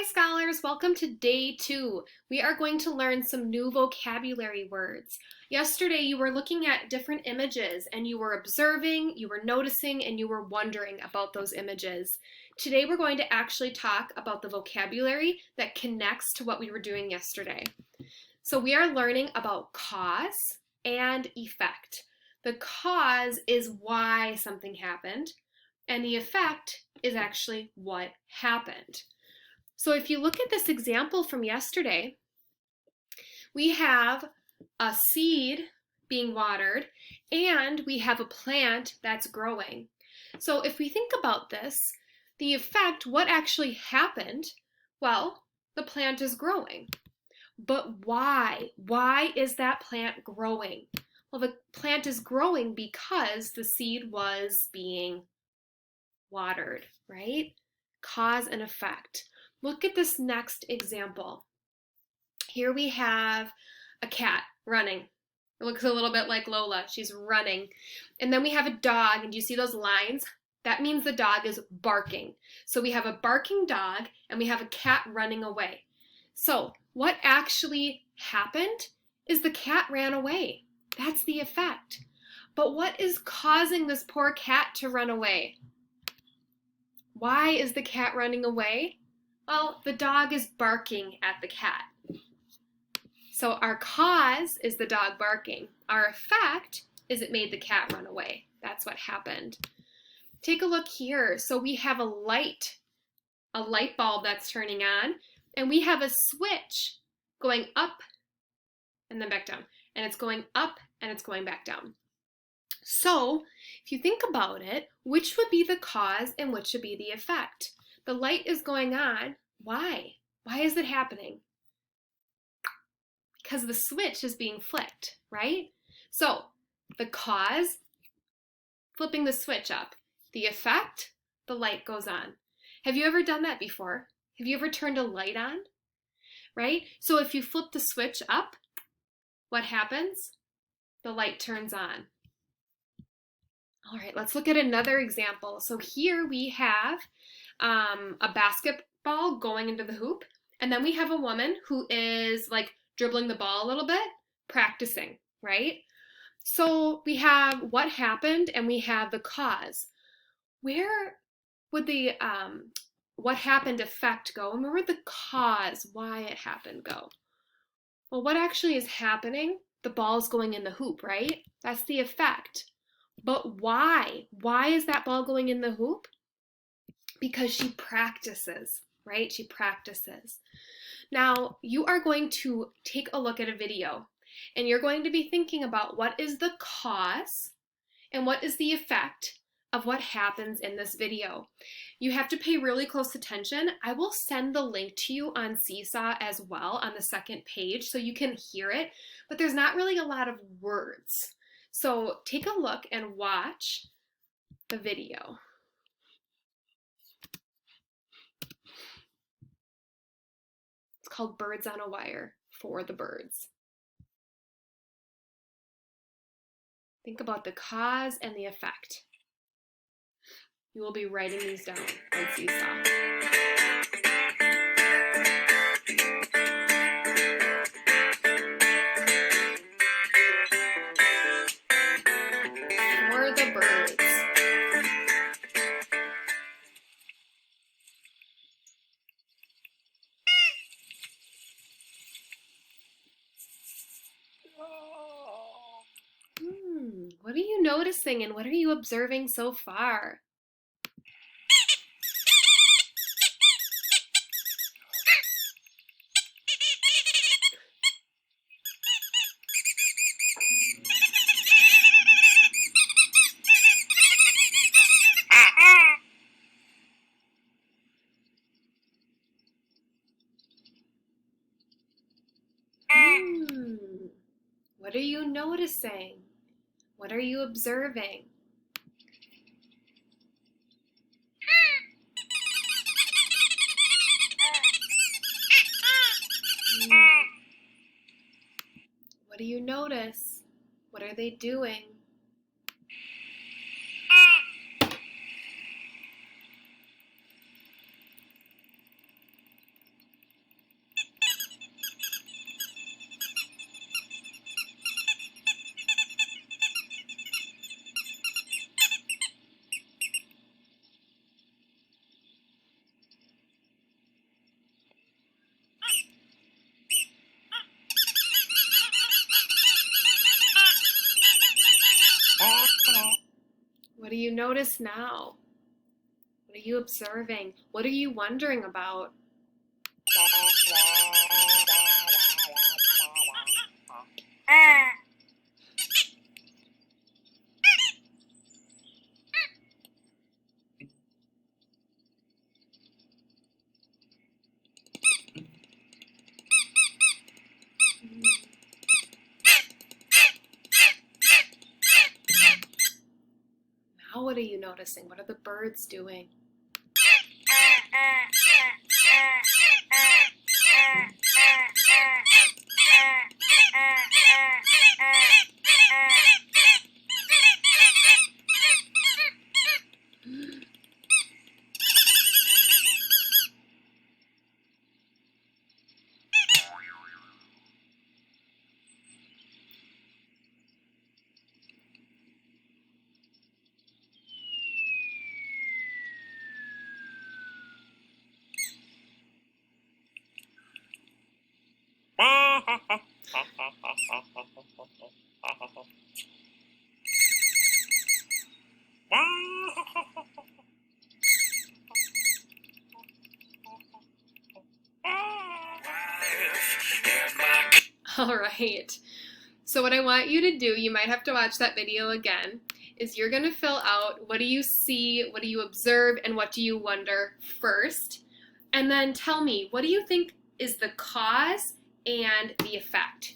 scholars, welcome to day 2. We are going to learn some new vocabulary words. Yesterday you were looking at different images and you were observing, you were noticing, and you were wondering about those images. Today we're going to actually talk about the vocabulary that connects to what we were doing yesterday. So we are learning about cause and effect. The cause is why something happened, and the effect is actually what happened. So if you look at this example from yesterday, we have a seed being watered and we have a plant that's growing. So if we think about this, the effect, what actually happened? Well, the plant is growing. But why? Why is that plant growing? Well, the plant is growing because the seed was being watered, right? Cause and effect. Look at this next example. Here we have a cat running. It looks a little bit like Lola. She's running. And then we have a dog, and do you see those lines? That means the dog is barking. So we have a barking dog and we have a cat running away. So what actually happened is the cat ran away. That's the effect. But what is causing this poor cat to run away? Why is the cat running away? Well, the dog is barking at the cat. So our cause is the dog barking. Our effect is it made the cat run away. That's what happened. Take a look here. So we have a light bulb that's turning on, and we have a switch going up and then back down. And it's going up and it's going back down. So if you think about it, which would be the cause and which should be the effect? The light is going on. Why? Why is it happening? Because the switch is being flipped, right? So the cause, flipping the switch up. The effect, the light goes on. Have you ever done that before? Have you ever turned a light on? Right? So if you flip the switch up, what happens? The light turns on. All right, let's look at another example. So here we have a basketball going into the hoop, and then we have a woman who is like dribbling the ball a little bit, practicing, right? So we have what happened and we have the cause. Where would the what happened effect go? And where would the cause, why it happened, go? Well, what actually is happening? The ball's going in the hoop, right? That's the effect. But why? Why is that ball going in the hoop? Because she practices, right? She practices. Now, you are going to take a look at a video, and you're going to be thinking about what is the cause and what is the effect of what happens in this video. You have to pay really close attention. I will send the link to you on Seesaw as well on the second page so you can hear it, but there's not really a lot of words. So take a look and watch the video. It's called Birds on a Wire, for the birds. Think about the cause and the effect. You will be writing these down on Seesaw. For the birds. What are you noticing and what are you observing so far? What are you noticing? What are you observing? What do you notice? What are they doing? notice now? What are you observing? What are you wondering about? Now what are you noticing? What are the birds doing? All right. So what I want you to do, you might have to watch that video again, is you're going to fill out what do you see, what do you observe, and what do you wonder first. And then tell me, what do you think is the cause and the effect?